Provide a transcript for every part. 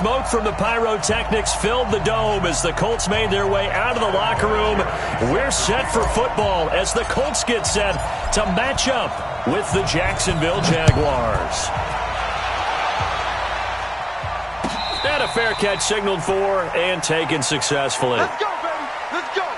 smoke from the pyrotechnics filled the dome as the Colts made their way out of the locker room. We're set for football as the Colts get set to match up with the Jacksonville Jaguars. And a fair catch signaled for and taken successfully. Let's go, baby. Let's go.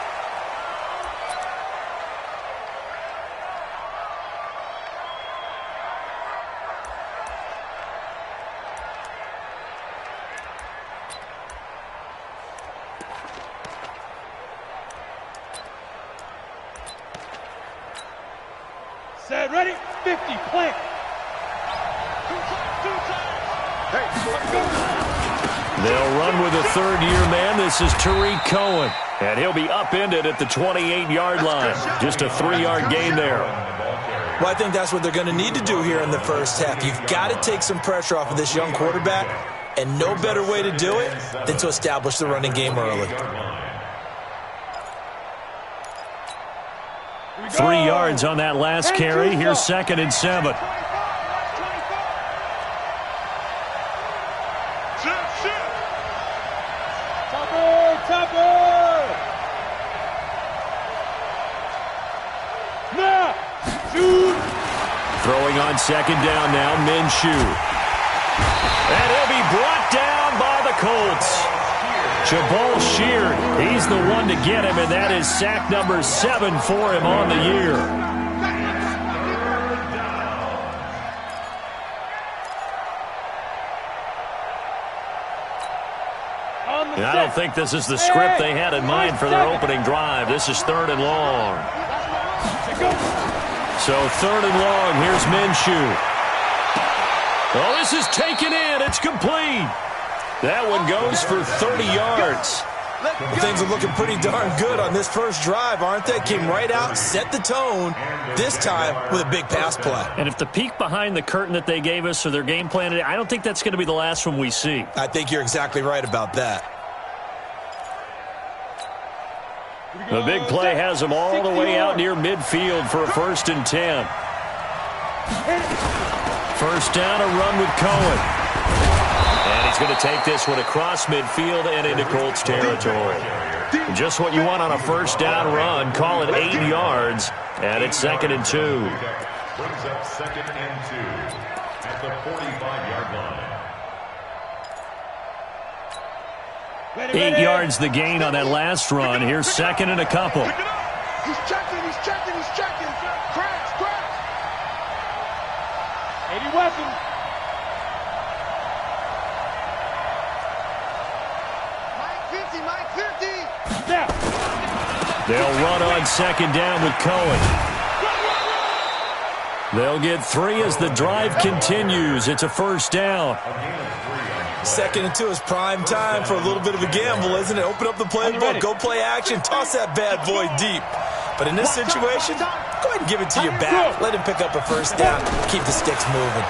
Set, ready, 50, plant. They'll run with a third-year man. This is Tariq Cohen, and he'll be upended at the 28-yard line. Just a 3-yard gain there. Well, I think that's what they're going to need to do here in the first half. You've got to take some pressure off of this young quarterback, and no better way to do it than to establish the running game early. 3 yards on that last carry. Here's 2nd and 7. Throwing on 2nd down now, Minshew. And he'll be brought down by the Colts. Jabal Sheard, he's the one to get him, and that is sack number 7 for him on the year. And I don't think this is the script they had in mind for their opening drive. This is 3rd and long. So 3rd and long, here's Minshew. Oh, this is taken in. It's complete. That one goes for 30 yards. Well, things are looking pretty darn good on this first drive, aren't they? Came right out, set the tone, this time with a big pass play. And if the peek behind the curtain that they gave us or their game plan, I don't think that's going to be the last one we see. I think you're exactly right about that. The big play has them all the way out near midfield for a 1st and 10. First down, a run with Cohen. And he's going to take this one across midfield and into Colts territory. Just what you want on a first down run. Call it 8 yards, and it's 2nd and 2. Brings up 2nd and 2 at the 45-yard line. 8 yards the gain on that last run. Here's 2nd and a couple. He's checking. Crash. 80 weapons. Mike 50. Snap. They'll run on 2nd down with Cohen. They'll get 3 as the drive continues. It's a first down. 2nd and 2 is prime time for a little bit of a gamble, isn't it? Open up the playbook, go play action, toss that bad boy deep. But in this situation, go ahead and give it to your back. Let him pick up a first down. Keep the sticks moving.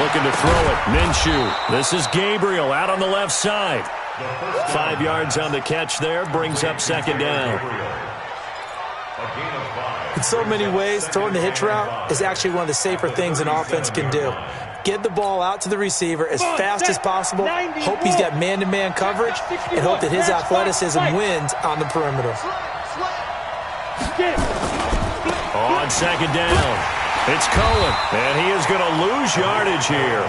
Looking to throw it. Minshew. This is Gabriel out on the left side. 5 yards on the catch there. Brings up 2nd down. In so many ways, throwing the hitch route is actually one of the safer things an offense can do. Get the ball out to the receiver as fast as possible, hope he's got man-to-man coverage, and hope that his athleticism wins on the perimeter. On 2nd down, it's Cohen, and he is going to lose yardage here.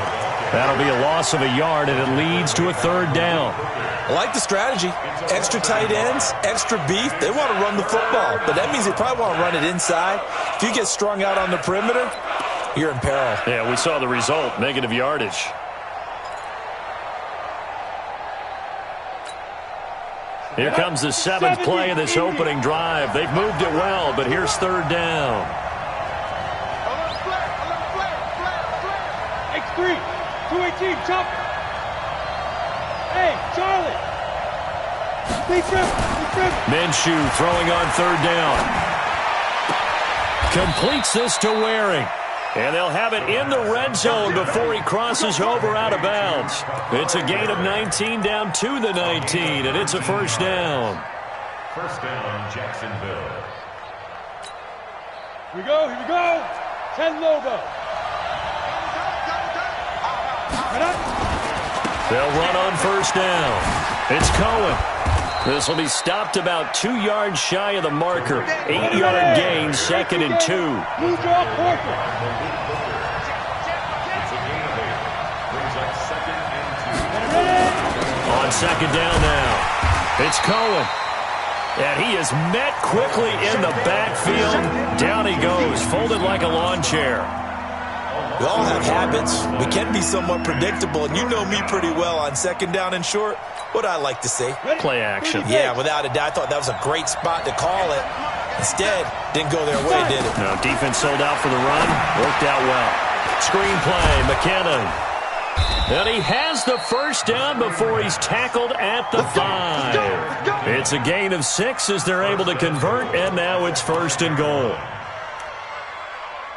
That'll be a loss of a yard, and it leads to a 3rd down. I like the strategy. Extra tight ends, extra beef. They want to run the football, but that means they probably want to run it inside. If you get strung out on the perimeter, you're in peril. Yeah, we saw the result, negative yardage. Here comes the 7th play of this opening drive. They've moved it well, but here's 3rd down. X3, 218, chop. Hey, Charlie. Big trip. Minshew throwing on 3rd down. Completes this to Waring. And they'll have it in the red zone before he crosses over out of bounds. It's a gain of 19 down to the 19, and it's a first down. First down, Jacksonville. Here we go. 10 logo. They'll run on first down. It's Cohen. This will be stopped about 2 yards shy of the marker. 8-yard gain, 2nd and 2. On second down now. It's Cohen. And he is met quickly in the backfield. Down he goes, folded like a lawn chair. We all have habits. We can be somewhat predictable, and you know me pretty well on second down and short. What I like to say? Play action. Yeah, without a doubt. I thought that was a great spot to call it. Instead, didn't go their way, did it? No, defense sold out for the run. Worked out well. Screenplay, McKinnon. And he has the first down before he's tackled at the 5. It's a gain of 6 as they're able to convert, and now it's 1st and goal.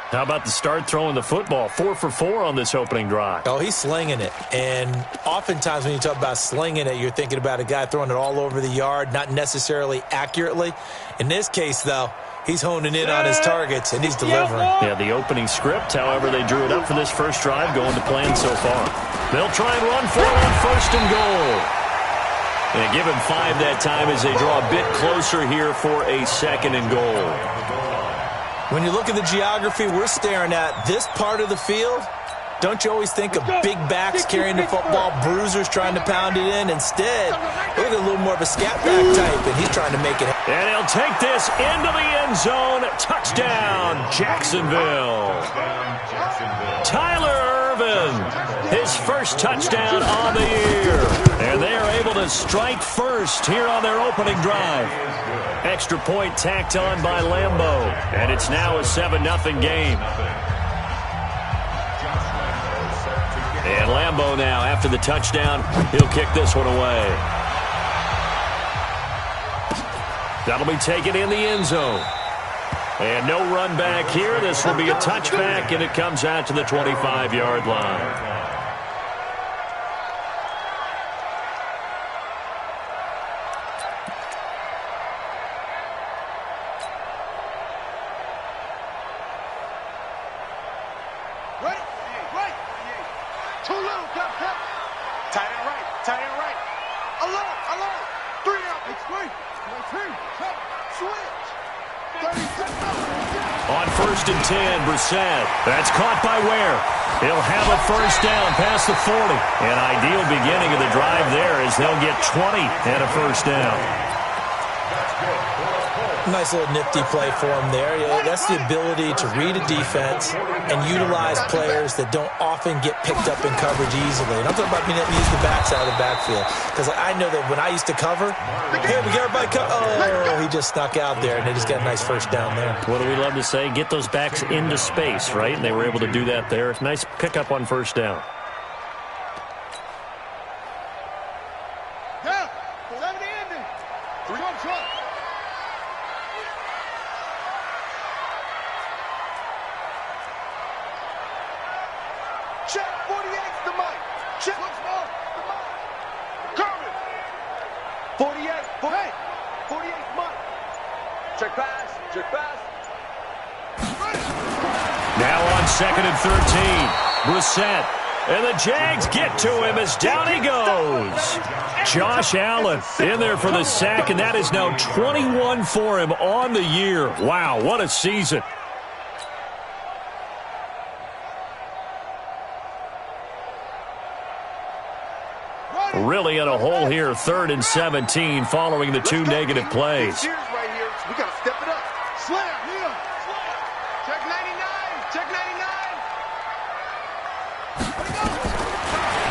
How about the start throwing the football? 4 for 4 on this opening drive. Oh, he's slinging it. And oftentimes when you talk about slinging it, you're thinking about a guy throwing it all over the yard, not necessarily accurately. In this case, though, he's honing in on his targets, and he's delivering. Yeah, the opening script, however, they drew it up for this first drive, going to plan so far. They'll try and run for it on 1st and goal. And give him 5 that time as they draw a bit closer here for a 2nd and goal. When you look at the geography we're staring at, this part of the field, don't you always think of big backs carrying the football, bruisers trying to pound it in? Instead, look at a little more of a scat back type, and he's trying to make it. And he'll take this into the end zone. Touchdown, Jacksonville. Tyler Ervin, his first touchdown on the year. And they are able to strike first here on their opening drive. Extra point tacked on by Lambeau. And it's now a 7-0 game. And Lambeau now, after the touchdown, he'll kick this one away. That'll be taken in the end zone. And no run back here. This will be a touchback, and it comes out to the 25-yard line. On 1st and 10, Brissett. That's caught by Ware. He'll have a first down past the 40. An ideal beginning of the drive there as they'll get 20 and a first down. Nice little nifty play for him there. Yeah, that's the ability to read a defense and utilize players that don't often get picked up in coverage easily. And I'm talking about being able to use the backside of the backfield. Because I know that when I used to cover, hey, we got everybody cover. Oh, he just snuck out there, and they just got a nice first down there. What do we love to say? Get those backs into space, right? And they were able to do that there. Nice pickup on first down. Check 48's the mic. Check what's more. The mic. Kermit. 48. 48's mic. Check pass. Check pass. Now on 2nd and 13. Brissett. And the Jags get to him as down he goes. Josh Allen in there for the sack, and that is now 21 for him on the year. Wow, what a season. Really in a hole here, 3rd and 17, following the 2 negative plays. We got to step it up. Slam. Yeah. Check 99. Check 99.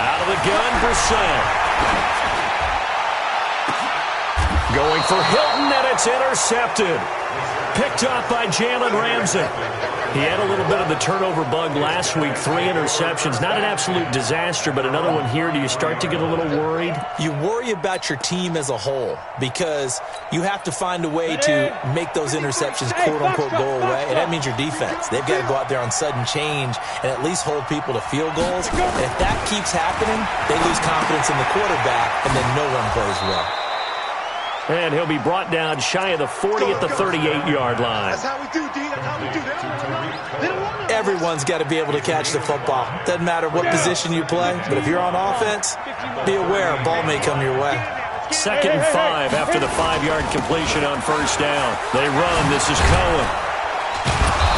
Out of the gun, Brissett. Going for Hilton, and it's intercepted. Picked up by Jalen Ramsey. He had a little bit of the turnover bug last week, 3 interceptions. Not an absolute disaster, but another one here. Do you start to get a little worried? You worry about your team as a whole because you have to find a way to make those interceptions, quote-unquote, go away, and that means your defense. They've got to go out there on sudden change and at least hold people to field goals. And if that keeps happening, they lose confidence in the quarterback, and then no one plays well. And he'll be brought down shy of the 40 at the 38-yard line. That's how we do, D. That's how we do. They don't run. Everyone's got to be able to catch the football. Doesn't matter what position you play, but if you're on offense, be aware a ball may come your way. 2nd and 5 after the 5-yard completion on first down. They run. This is Cohen.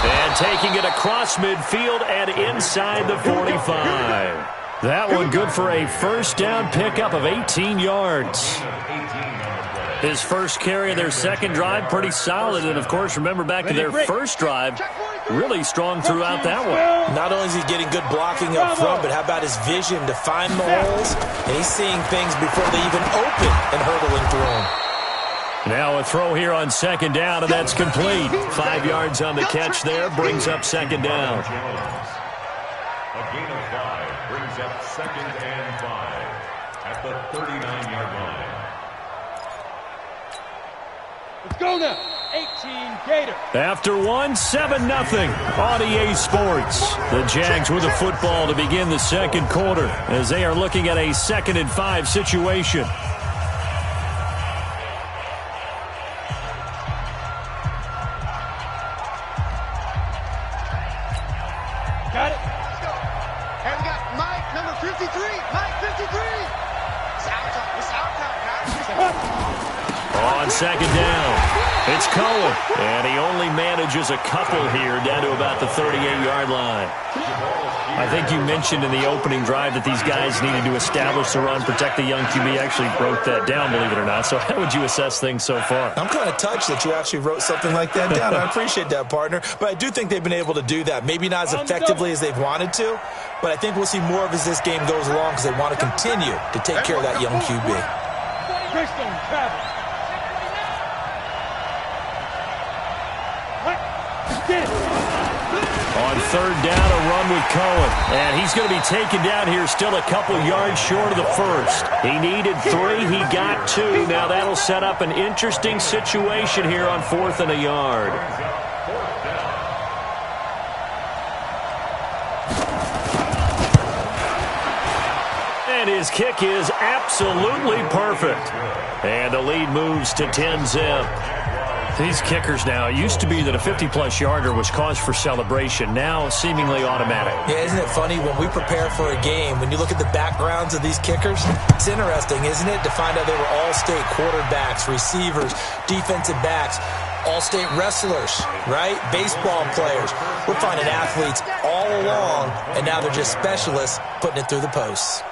And taking it across midfield and inside the 45. That one good for a first down pickup of 18 yards. His first carry of their second drive, pretty solid. And, of course, remember back to their first drive, really strong throughout that one. Not only is he getting good blocking up front, but how about his vision to find the holes? And he's seeing things before they even open and hurdling through them. Now a throw here on second down, and that's complete. 5 yards on the catch there, brings up second down. A gain of 5 brings up 2nd and 5 at the 39-yard line. Let's go now. 18 Gator. After 7-0 on EA Sports. The Jags with the football to begin the second quarter as they are looking at a 2nd and 5 situation. Got it. Let's go. And we got Mike, number 53. Mike, 53. It's our time. It's our time, guys. On second down, it's Cohen. And he only manages a couple here down to about the 38-yard line. I think you mentioned in the opening drive that these guys needed to establish the run, protect the young QB. Actually wrote that down, believe it or not. So how would you assess things so far? I'm kind of touched that you actually wrote something like that down. I appreciate that, partner. But I do think they've been able to do that. Maybe not as effectively as they've wanted to, but I think we'll see more of as this game goes along because they want to continue to take care of that young QB. Greystone travel. Get it. On third down, a run with Cohen. And he's going to be taken down here still a couple yards short of the first. He needed 3. He got 2. Now that'll set up an interesting situation here on 4th and a yard. And his kick is absolutely perfect. And the lead moves to 10-0. These kickers now, it used to be that a 50-plus yarder was cause for celebration. Now, seemingly automatic. Yeah, isn't it funny? When we prepare for a game, when you look at the backgrounds of these kickers, it's interesting, isn't it, to find out they were all-state quarterbacks, receivers, defensive backs, all-state wrestlers, right? Baseball players. We're finding athletes all along, and now they're just specialists putting it through the posts.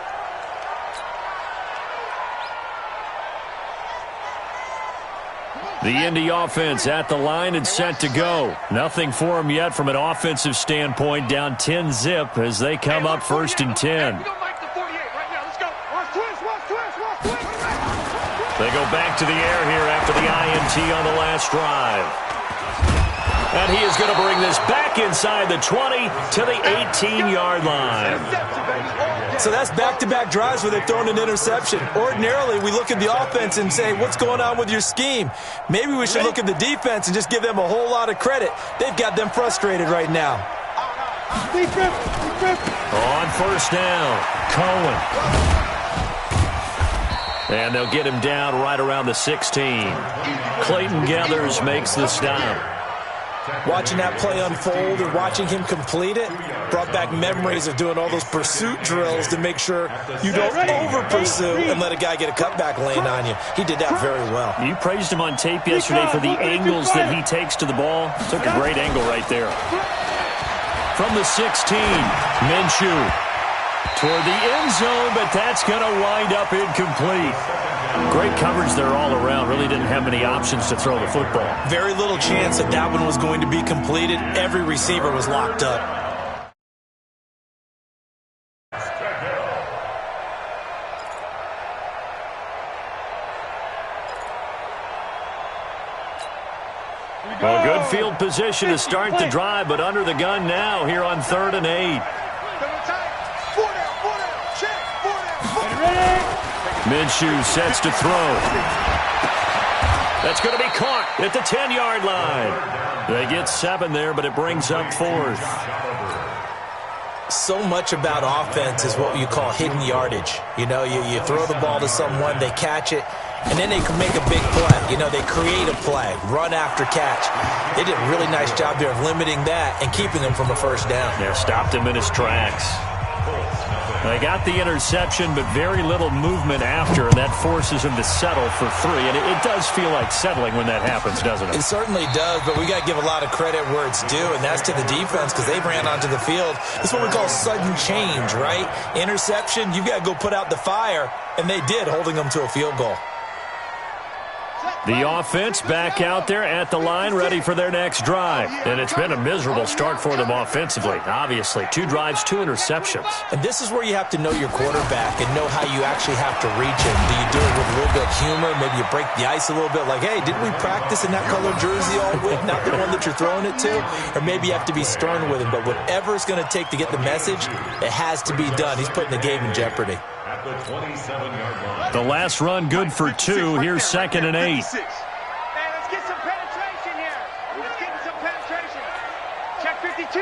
The Indy offense at the line and set to go. Nothing for them yet from an offensive standpoint. Down 10-0 as they come up 1st and 10. They go back to the air here after the INT on the last drive. And he is going to bring this back inside the 20 to the 18-yard line. So that's back-to-back drives where they've thrown an interception. Ordinarily, we look at the offense and say, what's going on with your scheme? Maybe we should look at the defense and just give them a whole lot of credit. They've got them frustrated right now. On first down, Cohen. And they'll get him down right around the 16. Clayton Gathers makes the stop. Watching that play unfold and watching him complete it brought back memories of doing all those pursuit drills to make sure you don't over-pursue and let a guy get a cutback lane on you. He did that very well. You praised him on tape yesterday for the angles that he takes to the ball. Took a great angle right there. From the 16, Minshew toward the end zone, but that's going to wind up incomplete. Great coverage there all around. Really didn't have many options to throw the football. Very little chance that that one was going to be completed. Every receiver was locked up. A good field position to start the drive, but under the gun now here on 3rd and 8. Minshew sets to throw. That's going to be caught at the 10-yard line. They get 7 there, but it brings up 4th. So much about offense is what you call hidden yardage. You know, you throw the ball to someone, they catch it, and then they can make a big play. You know, they create a play, run after catch. They did a really nice job there of limiting that and keeping him from a first down. Yeah, stopped him in his tracks. They got the interception, but very little movement after, and that forces him to settle for 3. And it does feel like settling when that happens, doesn't it? It certainly does, but we got to give a lot of credit where it's due, and that's to the defense because they ran onto the field. It's what we call sudden change, right? Interception, you've got to go put out the fire, and they did, holding them to a field goal. The offense back out there at the line, ready for their next drive. And it's been a miserable start for them offensively. Obviously, 2 drives, 2 interceptions. And this is where you have to know your quarterback and know how you actually have to reach him. Do you do it with a little bit of humor? Maybe you break the ice a little bit like, hey, didn't we practice in that color jersey all week? Not the one that you're throwing it to? Or maybe you have to be stern with him. But whatever it's going to take to get the message, it has to be done. He's putting the game in jeopardy. At the 27-yard line. The last run good for 2. Here's 2nd and 8. Man, let's get some penetration here. Let's get some penetration. Check 52.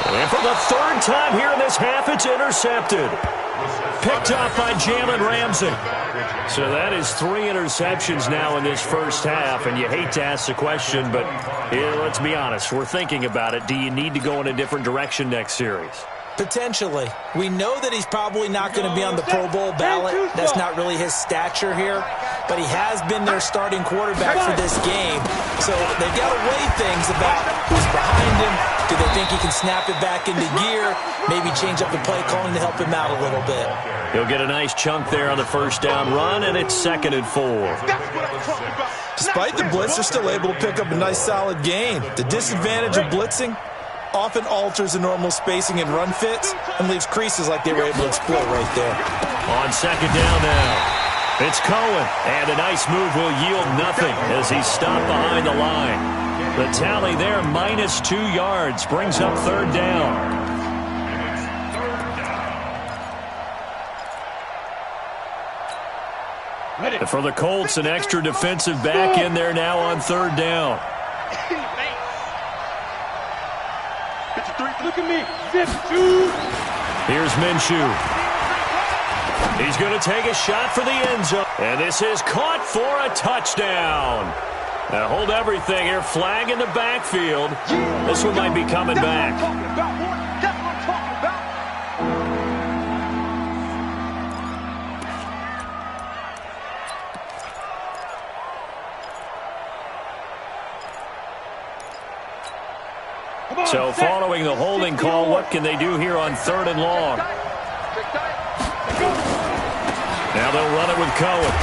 And for the 3rd time here in this half, it's intercepted. Picked off by Jalen Ramsey. So that is 3 interceptions now in this first half, and you hate to ask the question, but let's be honest, we're thinking about it. Do you need to go in a different direction next series? Potentially. We know that he's probably not going to be on the Pro Bowl ballot. That's not really his stature here. But he has been their starting quarterback for this game. So they've got to weigh things about who's behind him. Do they think he can snap it back into gear? Maybe change up the play calling to help him out a little bit. He'll get a nice chunk there on the first down run, and it's 2nd and 4. Despite the blitz, they're still able to pick up a nice solid gain. The disadvantage of blitzing often alters the normal spacing and run fits and leaves creases like they were able to exploit right there. On 2nd down now. It's Cohen, and a nice move will yield nothing as he's stopped behind the line. The tally there, minus 2 yards, brings up 3rd down. And for the Colts, an extra defensive back in there now on 3rd down. Look at me. Zip, 2. Here's Minshew. He's going to take a shot for the end zone. And this is caught for a touchdown. Now hold everything here. Flag in the backfield. This one might be coming back. So following the holding call, what can they do here on 3rd and long? Now they'll run it with Cohen.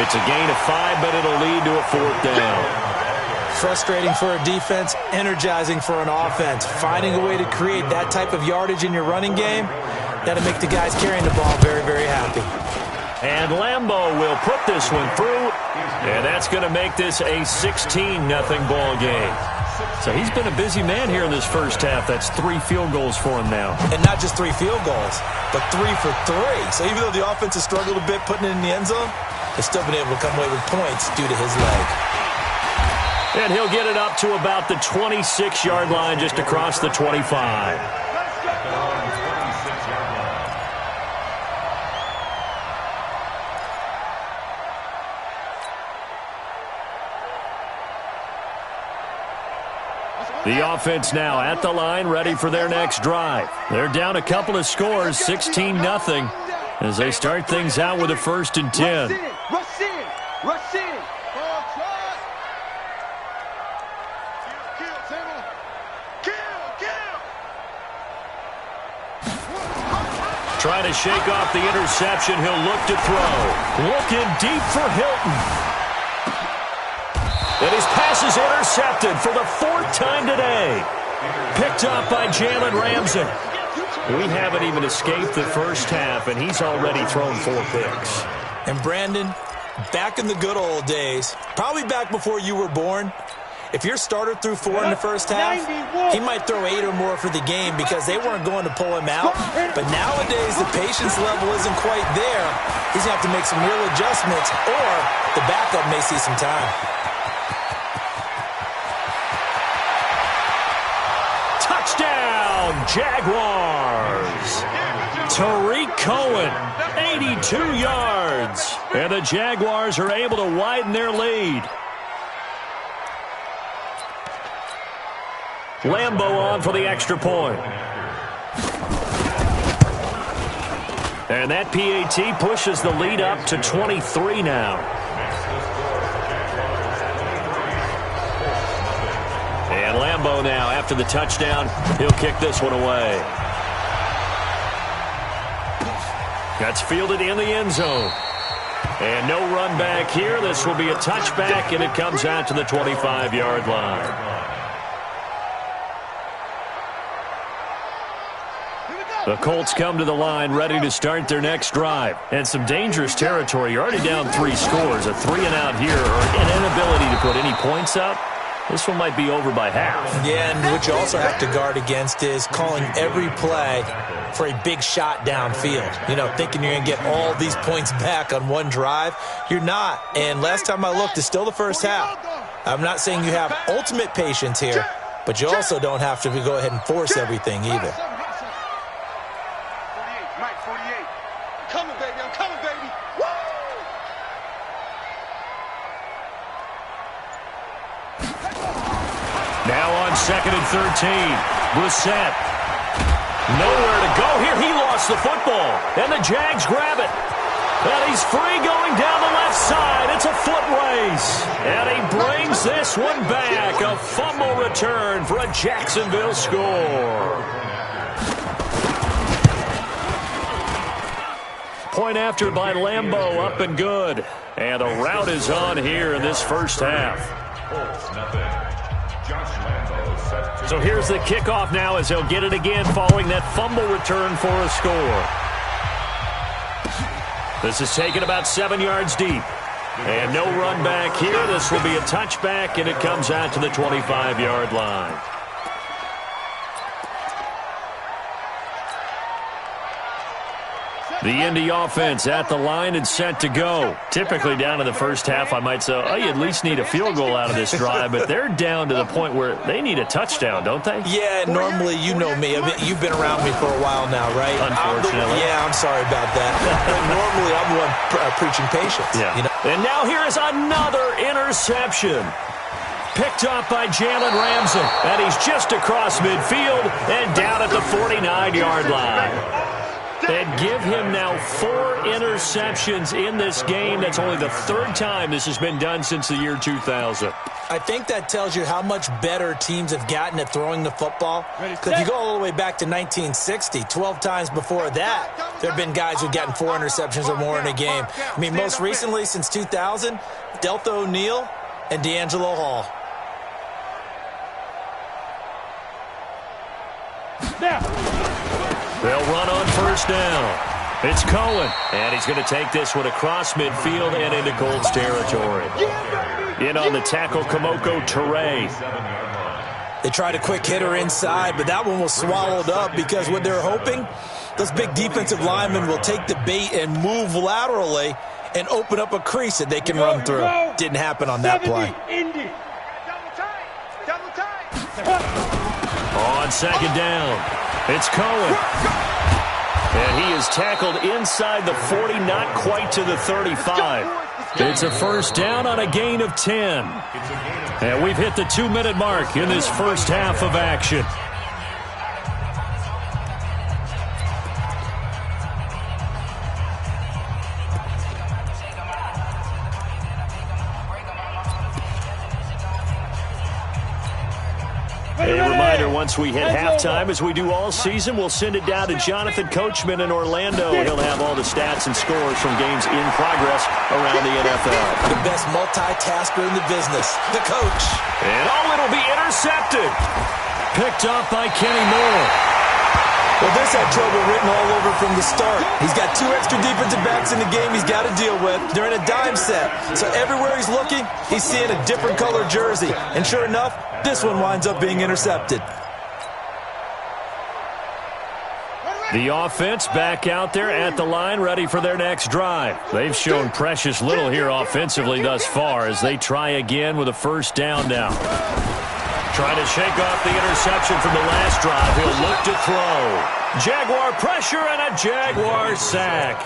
It's a gain of 5, but it'll lead to a 4th down. Frustrating for a defense, energizing for an offense. Finding a way to create that type of yardage in your running game, that'll make the guys carrying the ball very, very happy. And Lambeau will put this one through, and that's going to make this a 16-0 ball game. So he's been a busy man here in this first half. That's 3 field goals for him now. And not just 3 field goals, but 3 for 3. So even though the offense has struggled a bit putting it in the end zone, they've still been able to come away with points due to his leg. And he'll get it up to about the 26-yard line, just across the 25. The offense now at the line, ready for their next drive. They're down a couple of scores, 16-0, as they start things out with a 1st and 10. Rush in. Rush in. Trying to shake off the interception. He'll look to throw. Looking deep for Hilton. And his pass is intercepted for the 4th time today. Picked up by Jalen Ramsey. We haven't even escaped the first half, and he's already thrown 4 picks. And Brandon, back in the good old days, probably back before you were born, if your starter threw 4 in the first half, he might throw 8 or more for the game because they weren't going to pull him out. But nowadays, the patience level isn't quite there. He's going to have to make some real adjustments, or the backup may see some time. Jaguars. Tariq Cohen, 82 yards. And the Jaguars are able to widen their lead. Lambeau on for the extra point. And that PAT pushes the lead up to 23 now. And Lambeau now, after the touchdown, he'll kick this one away. That's fielded in the end zone. And no run back here. This will be a touchback, and it comes out to the 25-yard line. The Colts come to the line ready to start their next drive. And some dangerous territory. You're already down 3 scores. A 3-and-out here or an inability to put any points up. This one might be over by half. Yeah, and what you also have to guard against is calling every play for a big shot downfield. You know, thinking you're going to get all these points back on one drive. You're not. And last time I looked, it's still the first half. I'm not saying you have ultimate patience here, but you also don't have to go ahead and force everything either. Now on 2nd and 13, Brissett. Nowhere to go here. He lost the football, and the Jags grab it. And he's free going down the left side. It's a foot race. And he brings this one back. A fumble return for a Jacksonville score. Point after by Lambeau, up and good. And a rout is on here in this first half. So here's the kickoff now as he'll get it again following that fumble return for a score. This is taken about 7 yards deep. And no run back here. This will be a touchback, and it comes out to the 25-yard line. The Indy offense at the line and set to go. Typically down in the first half, I might say, oh, you at least need a field goal out of this drive, but they're down to the point where they need a touchdown, don't they? Yeah, normally, you know me. I mean, you've been around me for a while now, right? Unfortunately. I'm sorry about that. Normally, I'm the one preaching patience. Yeah. You know? And now here is another interception. Picked up by Jalen Ramsey, and he's just across midfield and down at the 49-yard line. And give him now 4 interceptions in this game. That's only the 3rd time this has been done since the year 2000. I think that tells you how much better teams have gotten at throwing the football. Because if you go all the way back to 1960, 12 times before that, there have been guys who've gotten 4 interceptions or more in a game. I mean, most recently, since 2000, Deltha O'Neal and D'Angelo Hall. They'll run on first down. It's Cohen, and he's going to take this one across midfield and into Colts territory. In on the tackle, Kamoko Toure. They tried a quick hitter inside, but that one was swallowed up because what they're hoping, those big defensive linemen will take the bait and move laterally and open up a crease that they can run through. Didn't happen on that play. On second down, it's Cohen. And he is tackled inside the 40, not quite to the 35. It's a first down on a gain of 10. And we've hit the 2-minute mark in this first half of action. A reminder, once we hit halftime, as we do all season, we'll send it down to Jonathan Coachman in Orlando. He'll have all the stats and scores from games in progress around the NFL. The best multitasker in the business, the coach. And it'll be intercepted. Picked up by Kenny Moore. Well, this had trouble written all over from the start. He's got 2 extra defensive backs in the game he's got to deal with. They're in a dime set. So everywhere he's looking, he's seeing a different color jersey. And sure enough, this one winds up being intercepted. The offense back out there at the line, ready for their next drive. They've shown precious little here offensively thus far as they try again with a first down now. Trying to shake off the interception from the last drive. He'll look to throw. Jaguar pressure and a Jaguar sack.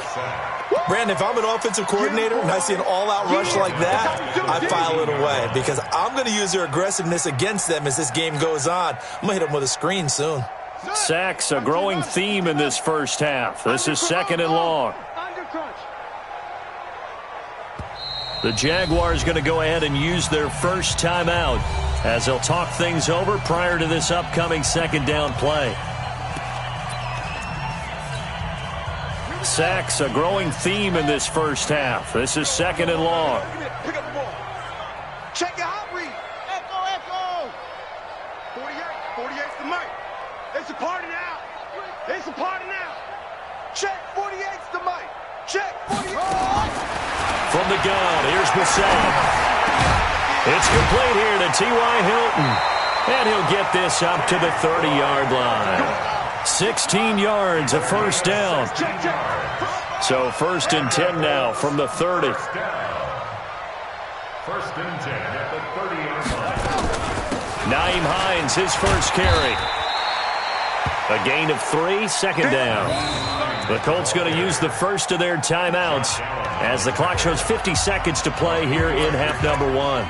Brandon, if I'm an offensive coordinator and I see an all-out rush like that, I file it away because I'm going to use their aggressiveness against them as this game goes on. I'm going to hit them with a screen soon. Sacks, a growing theme in this first half. This is 2nd and long. The Jaguars going to go ahead and use their first timeout as they'll talk things over prior to this upcoming 2nd down play. Sacks, a growing theme in this first half. This is 2nd and long. Pick up the ball. Check your hot read. Echo. 48. 48's the mic. It's a party now. It's a party now. Check. 48's the mic. Check. 48. From the gun, here's Brissett. It's complete here to T.Y. Hilton. And he'll get this up to the 30-yard line. 16 yards, a first down. So 1st and 10 now from the 30. 1st and 10 at the 30-yard line. Naeem Hines, his first carry. A gain of 3, 2nd down. The Colts going to use the first of their timeouts as the clock shows 50 seconds to play here in half number 1.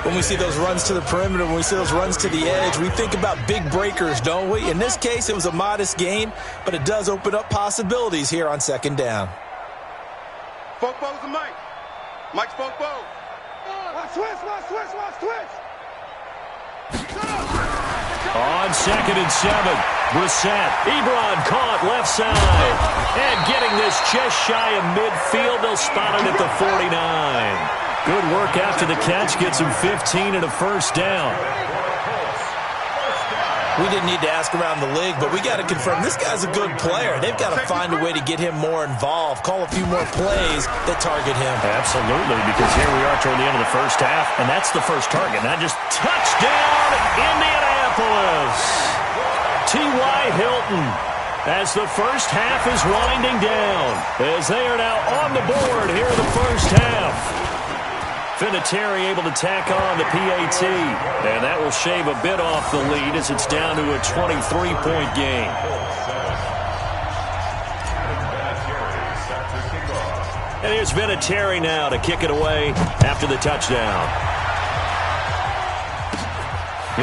When we see those runs to the perimeter, when we see those runs to the edge, we think about big breakers, don't we? In this case, it was a modest gain, but it does open up possibilities here on 2nd down. Fopo's the mic. Mike's Fopo. Switch. On 2nd and 7, Brissett. Ebron caught left side. And getting this just shy of midfield, they'll spot it at the 49. Good work after the catch, gets him 15 and a first down. We didn't need to ask around the league, but we got to confirm this guy's a good player. They've got to find a way to get him more involved, call a few more plays that target him. Absolutely, because here we are toward the end of the first half, and that's the first target. Not just touchdown, Indianapolis. T.Y. Hilton as the first half is winding down, as they are now on the board here in the first half. Vinatieri able to tack on the PAT, and that will shave a bit off the lead as it's down to a 23-point game. And here's Vinatieri now to kick it away after the touchdown.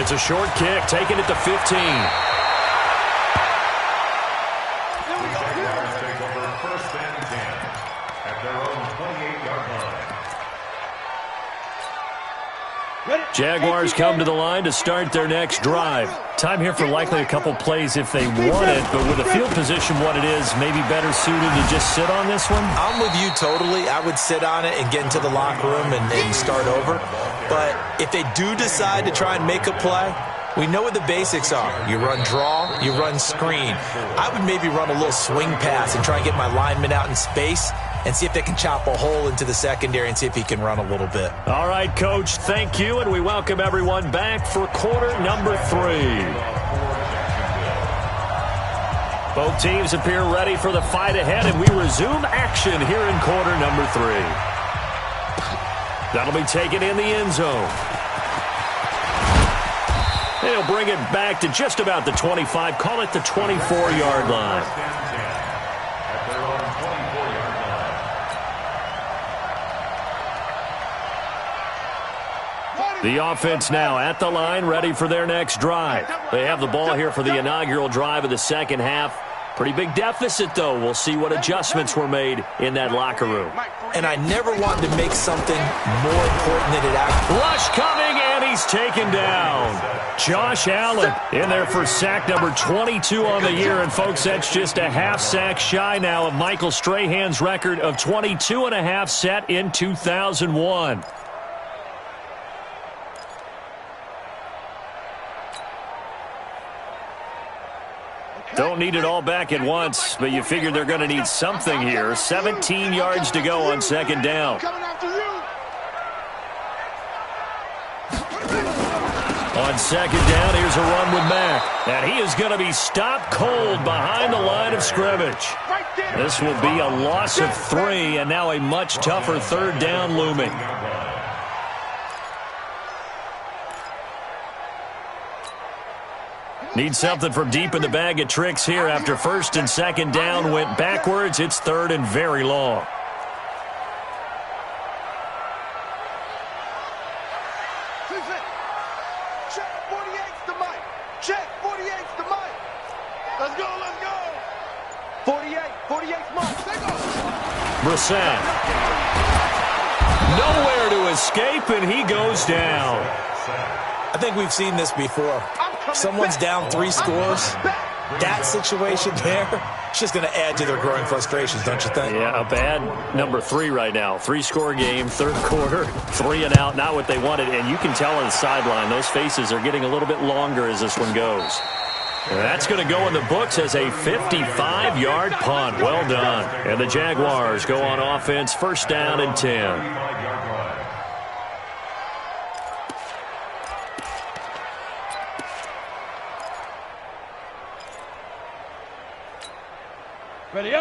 It's a short kick, taking it to 15. Jaguars take over 1st and 10 at their own 28-yard line. Jaguars come to the line to start their next drive. Time here for likely a couple plays if they want it, but with the field position what it is, maybe better suited to just sit on this one? I'm with you totally. I would sit on it and get into the locker room and start over. But if they do decide to try and make a play, we know what the basics are. You run draw, you run screen. I would maybe run a little swing pass and try and get my lineman out in space and see if they can chop a hole into the secondary and see if he can run a little bit. All right, Coach, thank you, and we welcome everyone back for quarter number 3. Both teams appear ready for the fight ahead, and we resume action here in quarter number 3. That'll be taken in the end zone. They'll bring it back to just about the 25, call it the 24-yard line. The offense now at the line, ready for their next drive. They have the ball here for the inaugural drive of the second half. Pretty big deficit, though. We'll see what adjustments were made in that locker room. And I never wanted to make something more important than it actually. Rush coming, and he's taken down. Josh Allen in there for sack number 22 on the year. And, folks, that's just a half sack shy now of Michael Strahan's record of 22.5 set in 2001. Don't need it all back at once, but you figure they're going to need something here. 17 yards to go on second down. On second down, here's a run with Mack. And he is going to be stopped cold behind the line of scrimmage. This will be a loss of 3, and now a much tougher third down looming. Need something from deep in the bag of tricks here after first and second down went backwards. It's third and very long. Check 48's the mic. Check 48's the mic. Let's go, let's go. 48's Mike. Take off. Brissett. Nowhere to escape, and he goes down. I think we've seen this before. Someone's down 3 scores. That situation there, it's just going to add to their growing frustrations, don't you think? Yeah, a bad number 3 right now. 3-score game, third quarter, 3 and out, not what they wanted. And you can tell on the sideline, those faces are getting a little bit longer as this one goes. And that's going to go in the books as a 55-yard punt. Well done. And the Jaguars go on offense, first down and 10.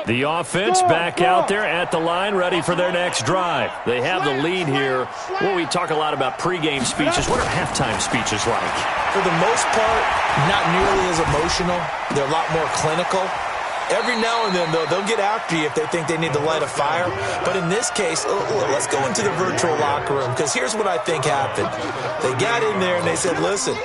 The offense back out there at the line, ready for their next drive. They have the lead here. Well, we talk a lot about pregame speeches. What are halftime speeches like? For the most part, not nearly as emotional. They're a lot more clinical. Every now and then, though, they'll get after you if they think they need to light a fire. But in this case, let's go into the virtual locker room, because here's what I think happened. They got in there and they said, listen,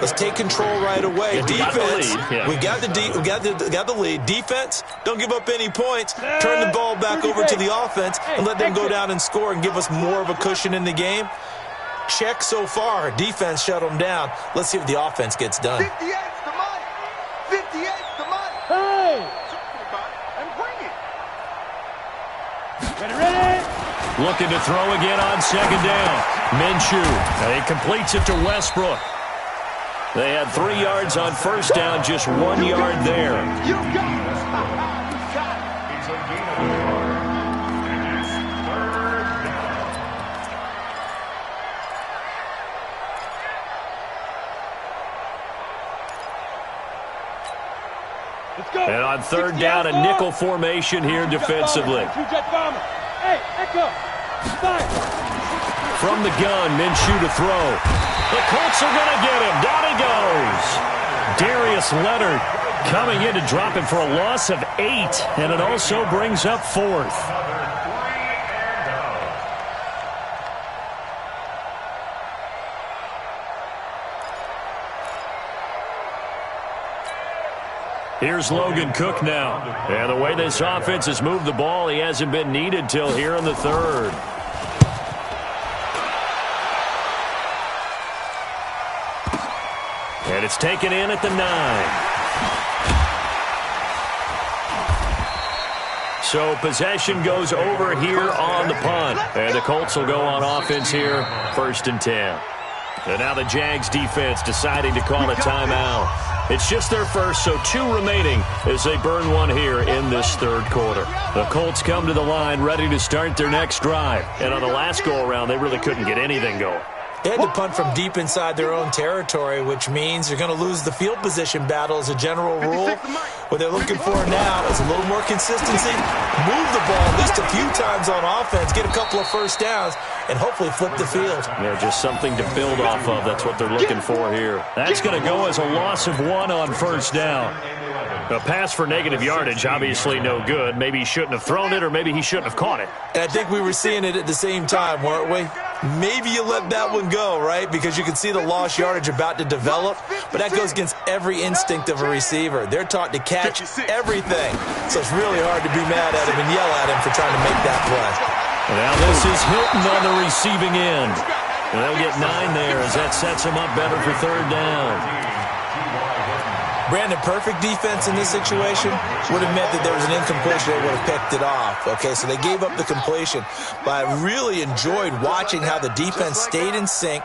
let's take control right away. Defense, we got the lead. Defense, don't give up any points. Turn the ball back over to the offense and let them go down and score and give us more of a cushion in the game. Check so far. Defense shut them down. Let's see if the offense gets done. 58's the mic. 58's the mic. Hey! And bring it. Ready? Looking to throw again on second down. Minshew. He completes it to Westbrook. They had 3 yards on first down, just 1 yard there. You got it. You got it. It's a gain of 4. And it's third down. Let's go. And on third down, a nickel formation here defensively. Hey, Echo. Fire. From the gun, Minshew to throw. The Colts are going to get him. Down he goes. Darius Leonard coming in to drop him for a loss of 8, and it also brings up 4th. Here's Logan Cook now. And the way this offense has moved the ball, he hasn't been needed till here in the third. And it's taken in at the 9. So possession goes over here on the punt. And the Colts will go on offense here, first and 10. And now the Jags defense deciding to call a timeout. It's just their first, so 2 remaining as they burn one here in this third quarter. The Colts come to the line ready to start their next drive. And on the last go-around, they really couldn't get anything going. They had to punt from deep inside their own territory, which means you're going to lose the field position battle as a general rule. What they're looking for now is a little more consistency, move the ball at least a few times on offense, get a couple of first downs, and hopefully flip the field. Yeah, just something to build off of. That's what they're looking for here. That's going to go as a loss of 1 on first down. A pass for negative yardage, obviously no good. Maybe he shouldn't have thrown it, or maybe he shouldn't have caught it. And I think we were seeing it at the same time, weren't we? Maybe you let that one go, right? Because you can see the lost yardage about to develop. But that goes against every instinct of a receiver. They're taught to catch everything. So it's really hard to be mad at him and yell at him for trying to make that play. Now this is Hilton on the receiving end. And they'll get 9 there as that sets him up better for third down. Brandon, perfect defense in this situation would have meant that there was an incompletion. They would have picked it off. Okay, so they gave up the completion. But I really enjoyed watching how the defense stayed in sync,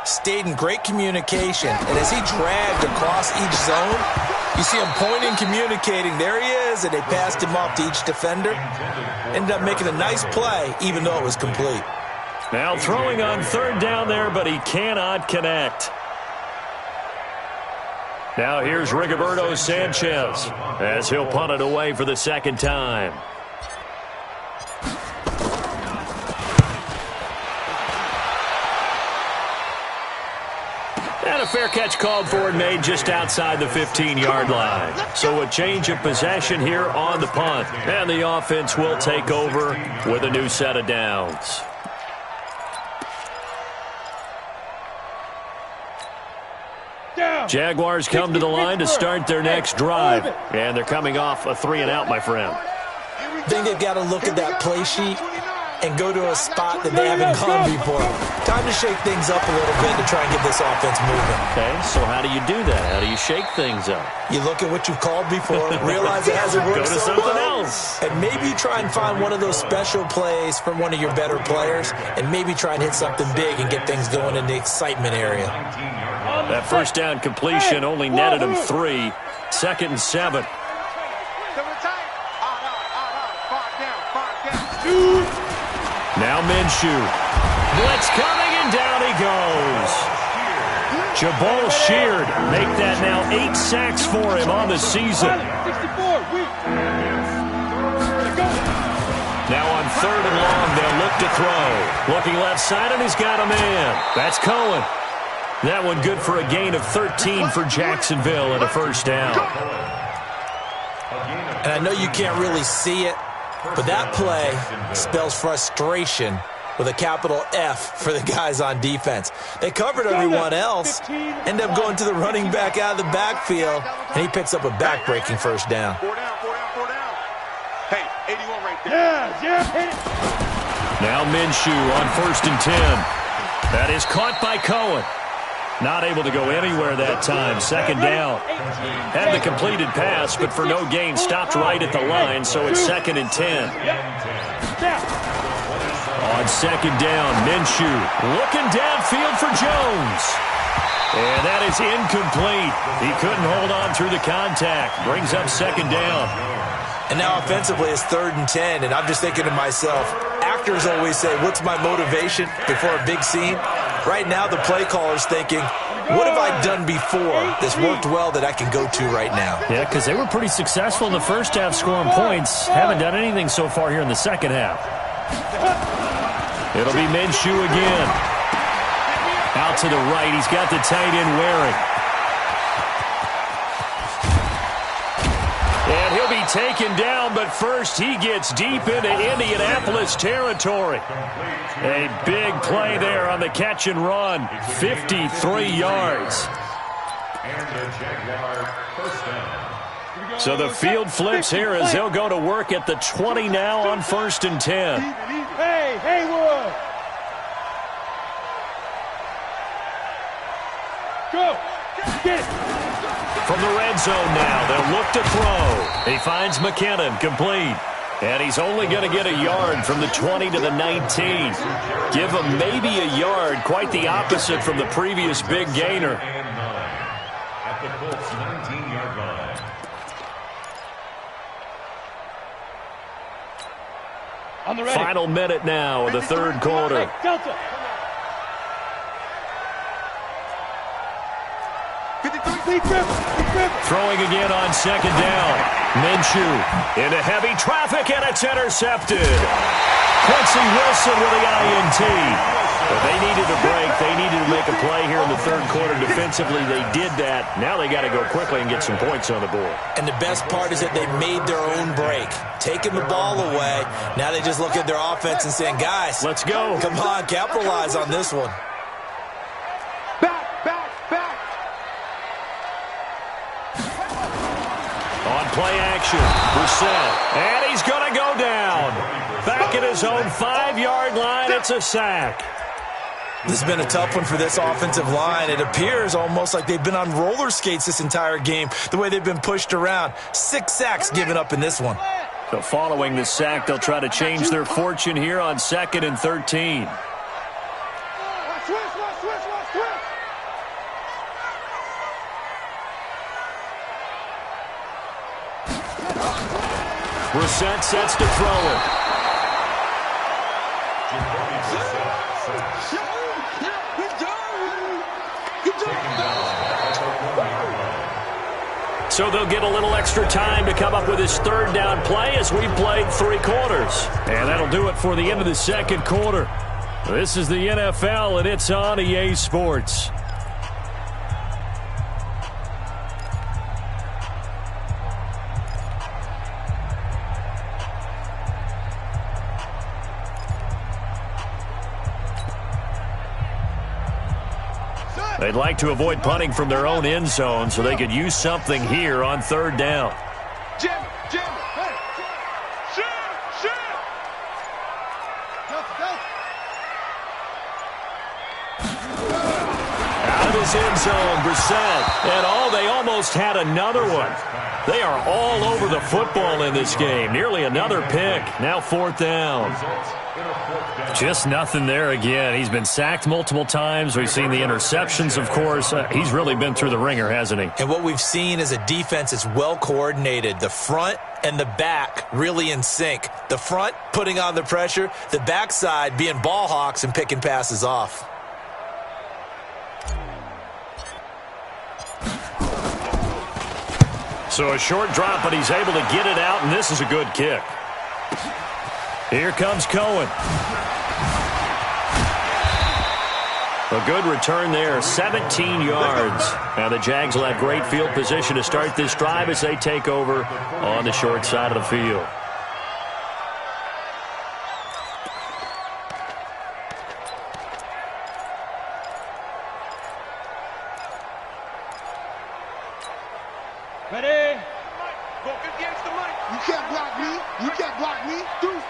stayed in great communication. And as he dragged across each zone, you see him pointing, communicating. There he is, and they passed him off to each defender. Ended up making a nice play, even though it was complete. Now throwing on third down there, but he cannot connect. Now here's Rigoberto Sanchez as he'll punt it away for the second time. And a fair catch called for and made just outside the 15-yard line. So a change of possession here on the punt. And the offense will take over with a new set of downs. Jaguars come to the line to start their next drive. And they're coming off a 3-and-out, my friend. I think they've got to look at that play sheet and go to a spot that they haven't gone before. Time to shake things up a little bit to try and get this offense moving. Okay, so how do you do that? How do you shake things up? You look at what you've called before, realize it hasn't worked Go to so something well, else. and maybe try and find one of those special plays from one of your better players, and maybe try and hit something big and get things going in the excitement area. That first down completion only netted him 3. 2nd and 7. Now Minshew. Blitz coming, and down he goes. Jamal Sheard make that now 8 sacks for him on the season. Now on 3rd and long, they'll look to throw. Looking left side, and he's got a man. That's Cohen. That one good for a gain of 13 for Jacksonville and a first down. And I know you can't really see it, but that play spells frustration with a capital F for the guys on defense. They covered everyone else, end up going to the running back out of the backfield, and he picks up a back-breaking first down. 4 down. Hey, 81 right there. Yeah. Now Minshew on 1st and 10. That is caught by Cohen. Not able to go anywhere that time. 2nd down. Had the completed pass, but for no gain, stopped right at the line, so it's 2nd and 10. On 2nd down, Minshew looking downfield for Jones. And that is incomplete. He couldn't hold on through the contact. Brings up 2nd down. And now offensively it's 3rd and 10, and I'm just thinking to myself, actors always say, what's my motivation before a big scene? Right now the play caller's thinking, what have I done before that's worked well that I can go to right now? Yeah, because they were pretty successful in the first half scoring points. Haven't done anything so far here in the second half. It'll be Minshew again. Out to the right. He's got the tight end wearing. And he'll be taken down, but first he gets deep into Indianapolis territory. A big play there on the catch and run. 53 yards. And the Jaguars first down. So the field flips here as they'll go to work at the 20 now on 1st and 10. Hey, Haywood. Go. Get it. From the red zone now, they'll look to throw. He finds McKinnon, complete. And he's only going to get a yard from the 20 to the 19. Give him maybe a yard, quite the opposite from the previous big gainer. At the Colts 19-yard line. On the ready. Final minute now of the 3rd quarter. Hey, Delta. 53. Throwing again on 2nd down. Minshew into heavy traffic, and it's intercepted. Quincy Wilson with the INT. But they needed a break. They needed to make a play here in the 3rd quarter. Defensively, they did that. Now they got to go quickly and get some points on the board. And the best part is that they made their own break. Taking the ball away. Now they just look at their offense and saying, guys, Let's go. come on, capitalize on this one. Back. On play action, Brissett. And he's going to go down. Back at his own 5-yard line, it's a sack. This has been a tough one for this offensive line. It appears almost like they've been on roller skates this entire game, the way they've been pushed around. 6 sacks given up in this one. So following the sack, they'll try to change their fortune here on 2nd and 13. Switch. Brissett sets to throw it. So they'll get a little extra time to come up with his 3rd down play as we played 3 quarters. And that'll do it for the end of the 2nd quarter. This is the NFL, and it's on EA Sports. They'd like to avoid punting from their own end zone so they could use something here on third down. Jim, hey, shoot. Out of his end zone, Brissett. And they almost had another one. They are all over the football in this game. Nearly another pick. Now fourth down. Just nothing there again. He's been sacked multiple times. We've seen the interceptions, of course. He's really been through the ringer, hasn't he? And what we've seen is a defense that's well coordinated. The front and the back really in sync. The front putting on the pressure. The backside being ball hawks and picking passes off. So a short drop, but he's able to get it out, and this is a good kick. Here comes Cohen. A good return there, 17 yards. Now the Jags will have great field position to start this drive as they take over on the short side of the field. Ready? Go against the mic. You can't block me. Deuce.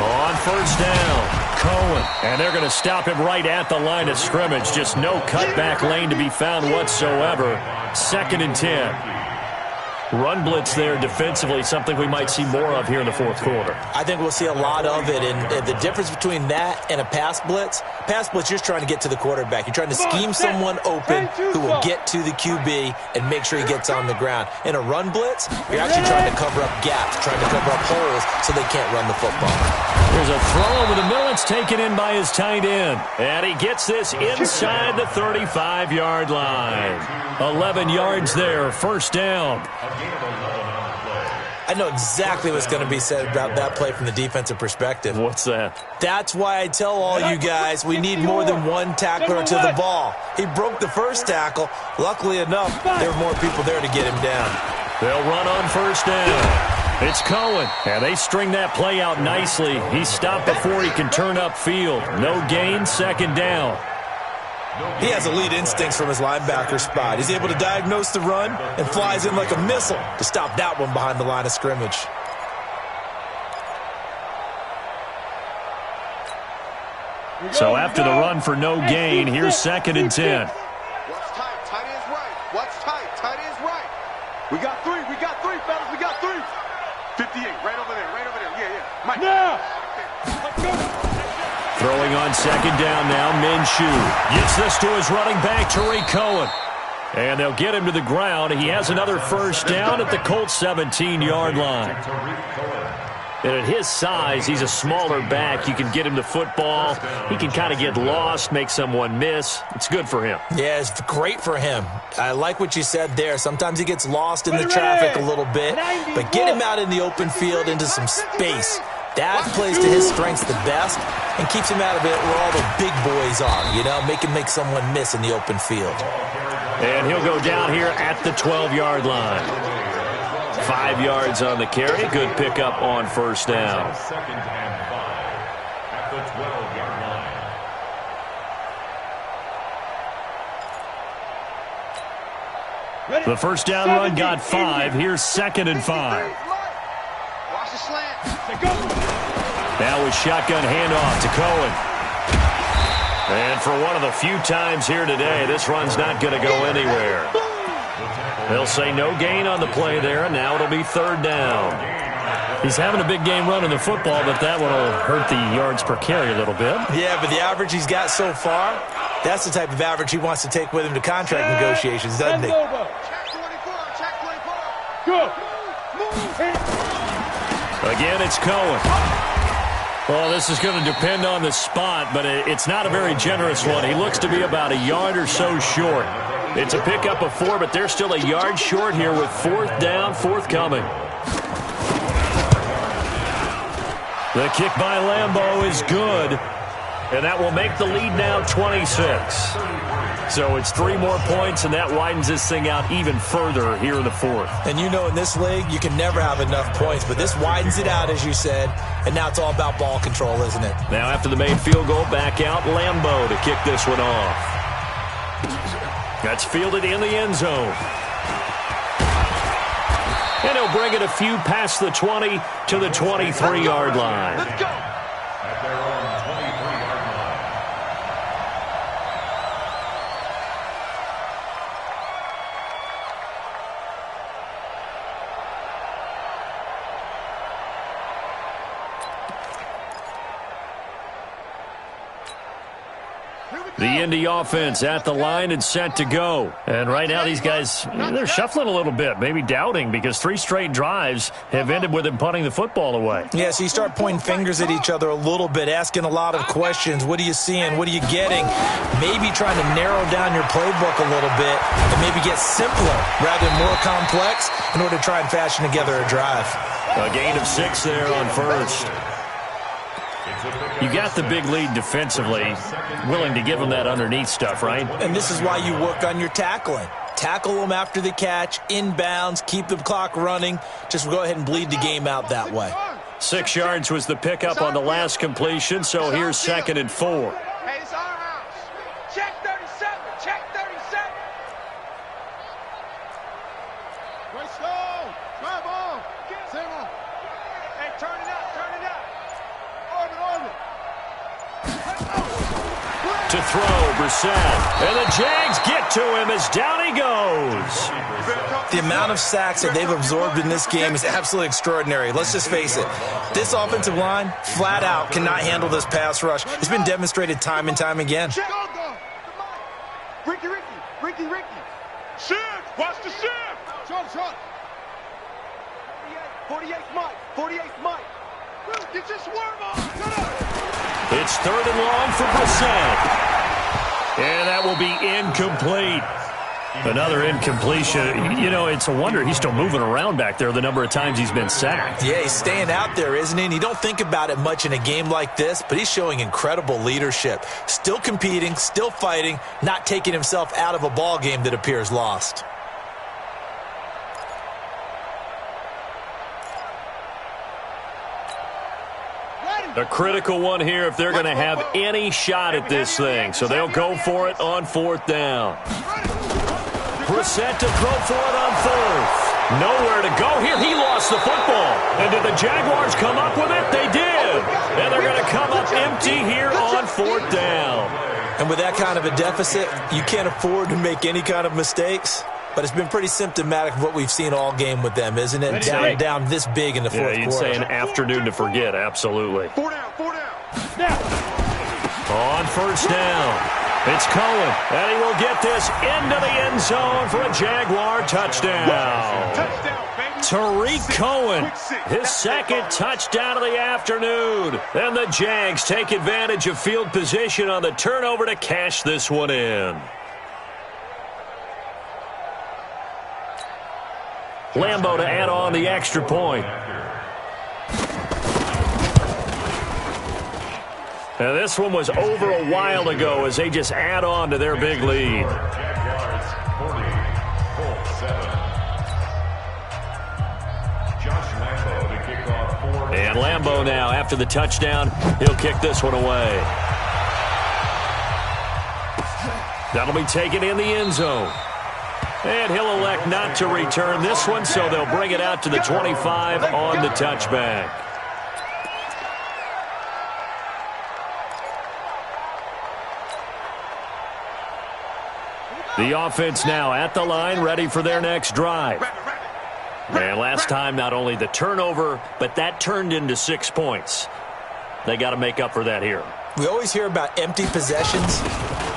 On first down, Cohen. And they're going to stop him right at the line of scrimmage. Just no cutback lane to be found whatsoever. 2nd and 10. Run blitz there defensively, something we might see more of here in the fourth quarter. I think we'll see a lot of it, and the difference between that and a pass blitz, you're just trying to get to the quarterback. You're trying to scheme someone open who will get to the QB and make sure he gets on the ground. In a run blitz, you're actually trying to cover up gaps, trying to cover up holes so they can't run the football. There's a throw over the middle. It's taken in by his tight end. And he gets this inside the 35-yard line. 11 yards there, first down. I know exactly what's going to be said about that play from the defensive perspective. What's that? That's why I tell all you guys we need more than one tackler to the ball. He broke the first tackle. Luckily enough, there were more people there to get him down. They'll run on first down. It's Cohen. And they string that play out nicely. He's stopped before he can turn upfield. No gain, second down. He has elite instincts from his linebacker spot. He's able to diagnose the run and flies in like a missile to stop that one behind the line of scrimmage. So after the run for no gain, here's 2nd and 10. What's tight? Tight end's right. What's tight? Tight end's right. We got three, fellas. We got three. 58, right over there. Yeah. Mike. Now! Let's go! Throwing on second down now, Minshew. Gets this to his running back, Tariq Cohen. And they'll get him to the ground. He has another first down at the Colts 17-yard line. And at his size, he's a smaller back. You can get him the football. He can kind of get lost, make someone miss. It's good for him. Yeah, it's great for him. I like what you said there. Sometimes he gets lost in the traffic a little bit. But get him out in the open field into some space. That plays to his strengths the best and keeps him out of it where all the big boys are, you know, make him make someone miss in the open field. And he'll go down here at the 12-yard line. 5 yards on the carry. Good pickup on first down. 2nd and 5 at the 12-yard line. The first down run got 5. Here's 2nd and 5. Watch the slant. Now with shotgun handoff to Cohen. And for one of the few times here today, this run's not going to go anywhere. They'll say no gain on the play there, and now it'll be third down. He's having a big game running the football, but that one will hurt the yards per carry a little bit. Yeah, but the average he's got so far, that's the type of average he wants to take with him to contract negotiations, doesn't he? Check 24. Go. Again, it's Cohen. Well, this is going to depend on the spot, but it's not a very generous one. He looks to be about a yard or so short. It's a pickup of 4, but they're still a yard short here with fourth down, forthcoming. The kick by Lambeau is good, and that will make the lead now 26. So it's 3 more points, and that widens this thing out even further here in the fourth. And you know in this league, you can never have enough points, but this widens it out, as you said, and now it's all about ball control, isn't it? Now after the made field goal, back out Lambeau to kick this one off. That's fielded in the end zone. And he'll bring it a few past the 20 to the 23-yard line. Let's go. At their own 23-yard line. The Indy offense at the line and set to go. And right now these guys, they're shuffling a little bit, maybe doubting, because 3 straight drives have ended with them punting the football away. Yeah, so you start pointing fingers at each other a little bit, asking a lot of questions. What are you seeing? What are you getting? Maybe trying to narrow down your playbook a little bit and maybe get simpler rather than more complex in order to try and fashion together a drive. A gain of 6 there on first. You got the big lead defensively, willing to give them that underneath stuff, right? And this is why you work on your tackling. Tackle them after the catch, inbounds, keep the clock running. Just go ahead and bleed the game out that way. 6 yards was the pickup on the last completion, so here's 2nd and 4. Hey, it's our house. Check 37. Check 37. Way slow. Drive on. Zero. Hey, turn it up. Turn it up. Orbit. To throw, Brissett. And the Jags get to him as down he goes. The amount of sacks that they've absorbed in this game is absolutely extraordinary. Let's just face it. This offensive line, flat out, cannot handle this pass rush. It's been demonstrated time and time again. Ricky. Shift. Watch the shift. Short. 48th Mike. Get your swerve on. It's 3rd and long for Brissett. And that will be incomplete. Another incompletion. You know, it's a wonder he's still moving around back there the number of times he's been sacked. Yeah, he's staying out there, isn't he? And you don't think about it much in a game like this, but he's showing incredible leadership. Still competing, still fighting, not taking himself out of a ball game that appears lost. A critical one here if they're going to have any shot at this thing. So they'll go for it on 4th down. Brissett to throw for it on 4th. Nowhere to go here. He lost the football. And did the Jaguars come up with it? They did. And they're going to come up empty here on 4th down. And with that kind of a deficit, you can't afford to make any kind of mistakes. But it's been pretty symptomatic of what we've seen all game with them, isn't it? Down this big in the fourth quarter. You'd say an afternoon to forget, absolutely. 4 down. On 1st down, it's Cohen, and he will get this into the end zone for a Jaguar touchdown. Tariq Cohen, his 2nd touchdown of the afternoon. And the Jags take advantage of field position on the turnover to cash this one in. Lambeau to add on the extra point. Now this one was over a while ago as they just add on to their big lead. Jaguars 40, Colts 7. Josh Lambeau to kick off 4. And Lambeau now, after the touchdown, he'll kick this one away. That'll be taken in the end zone. And he'll elect not to return this one, so they'll bring it out to the 25 on the touchback. The offense now at the line, ready for their next drive. And last time, not only the turnover, but that turned into 6 points. They got to make up for that here. We always hear about empty possessions,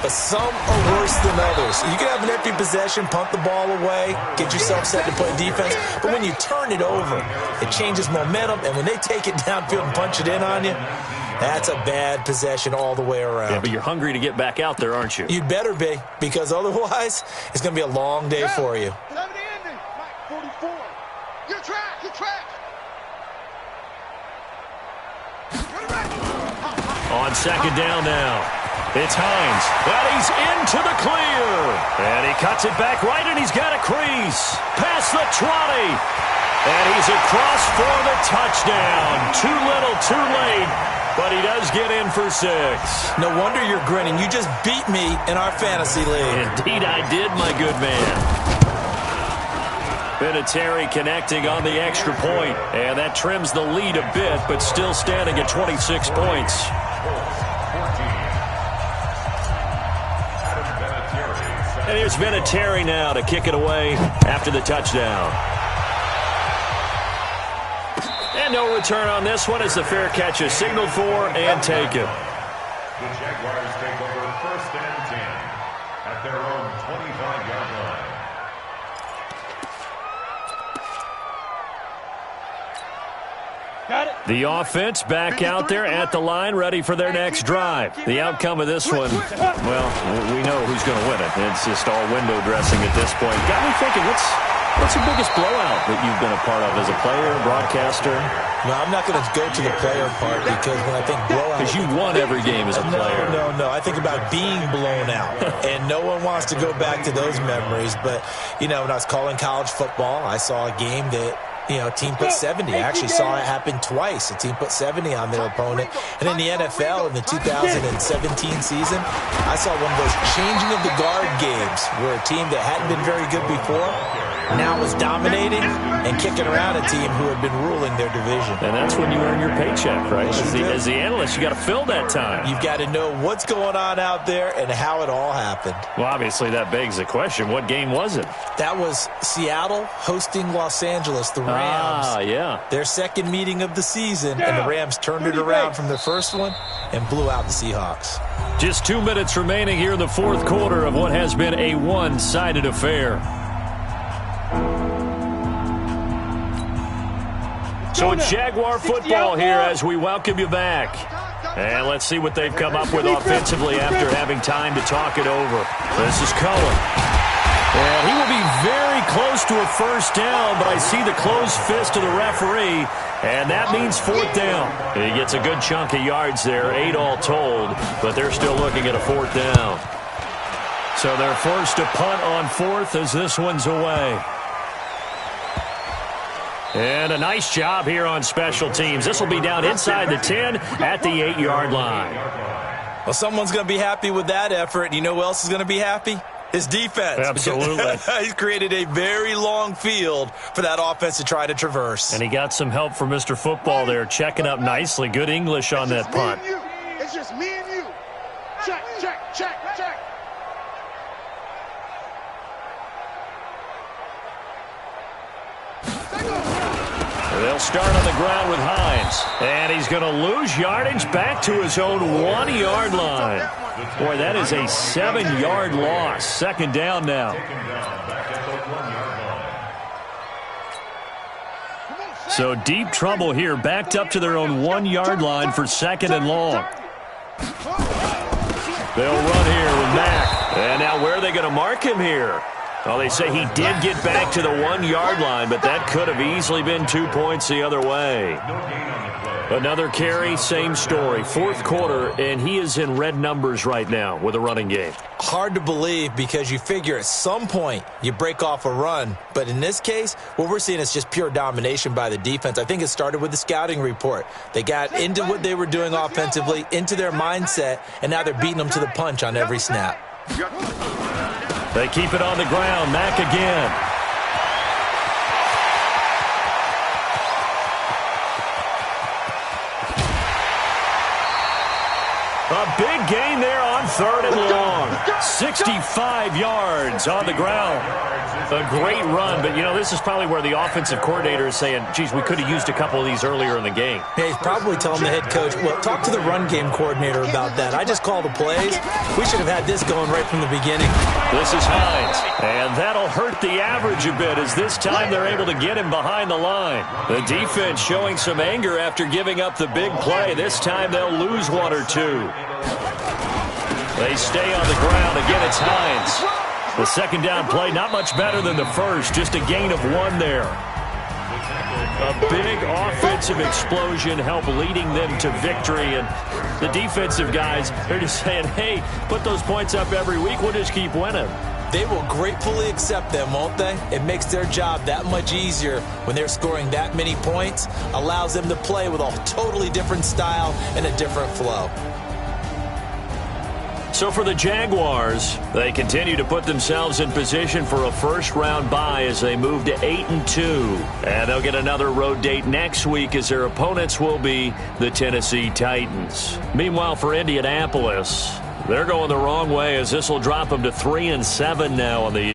but some are worse than others. You can have an empty possession, punt the ball away, get yourself set to play defense, but when you turn it over, it changes momentum, and when they take it downfield and punch it in on you, that's a bad possession all the way around. Yeah, but you're hungry to get back out there, aren't you? You'd better be, because otherwise, it's going to be a long day for you. 44. Your track. On 2nd down now, it's Hines, and he's into the clear. And he cuts it back right, and he's got a crease. Past the 20. And he's across for the touchdown. Too little, too late. but he does get in for 6. No wonder you're grinning. You just beat me in our fantasy league. Indeed I did, my good man. Vinatieri connecting on the extra point, and that trims the lead a bit, but still standing at 26 points. And here's Vinatieri now to kick it away after the touchdown. And no return on this one as the fair catch is signaled for and taken. The Jaguars take over 1st and 10 at their own 25-yard line. Got it. The offense back out there at the line, ready for their next drive. The outcome of this one, well, we know who's going to win it. It's just all window dressing at this point. Got me thinking, what's the biggest blowout that you've been a part of as a player, broadcaster? No, I'm not going to go to the player part because when I think blowout... Because you won every game as a player. No. I think about being blown out. And no one wants to go back to those memories. But, when I was calling college football, I saw a game that... team put 70. I actually saw it happen twice. A team put 70 on their opponent. And in the NFL, in the 2017 season, I saw one of those changing of the guard games where a team that hadn't been very good before now was dominating and kicking around a team who had been ruling their division. And that's when you earn your paycheck, right? As the analyst, you got to fill that time. You've got to know what's going on out there and how it all happened. Well, obviously, that begs the question, what game was it? That was Seattle hosting Los Angeles, the Rams. Yeah. Their second meeting of the season, and the Rams turned it around from their first one and blew out the Seahawks. Just 2 minutes remaining here in the fourth quarter of what has been a one-sided affair. So it's Jaguar football here as we welcome you back. And let's see what they've come up with offensively after having time to talk it over. This is Cohen. And he will be very close to a first down, but I see the closed fist of the referee, and that means 4th down. He gets a good chunk of yards there, 8 all told, but they're still looking at a 4th down. So they're forced to punt on 4th as this one's away. And a nice job here on special teams. This will be down inside the 10 at the 8-yard line. Well, someone's going to be happy with that effort. You know who else is going to be happy? His defense. Absolutely. He's created a very long field for that offense to try to traverse. And he got some help from Mr. Football there, checking up nicely. Good English on that punt. It's just me and you. Check. They'll start on the ground with Hines. And he's going to lose yardage back to his own 1-yard line. Boy, that is a 7-yard loss. 2nd down now. So deep trouble here, backed up to their own 1-yard line for 2nd and long. They'll run here with Mack. And now where are they going to mark him here? Well, they say he did get back to the 1-yard line, but that could have easily been 2 points the other way. Another carry, same story. 4th quarter, and he is in red numbers right now with a running game. Hard to believe because you figure at some point you break off a run. But in this case, what we're seeing is just pure domination by the defense. I think it started with the scouting report. They got into what they were doing offensively, into their mindset, and now they're beating them to the punch on every snap. They keep it on the ground. Mack again. A big gain there on 3rd and long. 65 yards on the ground. A great run, but, this is probably where the offensive coordinator is saying, geez, we could have used a couple of these earlier in the game. Yeah, he's probably telling the head coach, well, talk to the run game coordinator about that. I just call the plays. We should have had this going right from the beginning. This is Hines, and that'll hurt the average a bit as this time they're able to get him behind the line. The defense showing some anger after giving up the big play. This time they'll lose 1 or 2. They stay on the ground. Again, it's Hines. The 2nd down play, not much better than the first, just a gain of 1 there. A big offensive explosion helped leading them to victory, and the defensive guys, they're just saying, hey, put those points up every week, we'll just keep winning. They will gratefully accept them, won't they? It makes their job that much easier when they're scoring that many points, allows them to play with a totally different style and a different flow. So for the Jaguars, they continue to put themselves in position for a first-round bye as they move to 8-2. And they'll get another road date next week as their opponents will be the Tennessee Titans. Meanwhile, for Indianapolis, they're going the wrong way as this will drop them to 3-7 now on the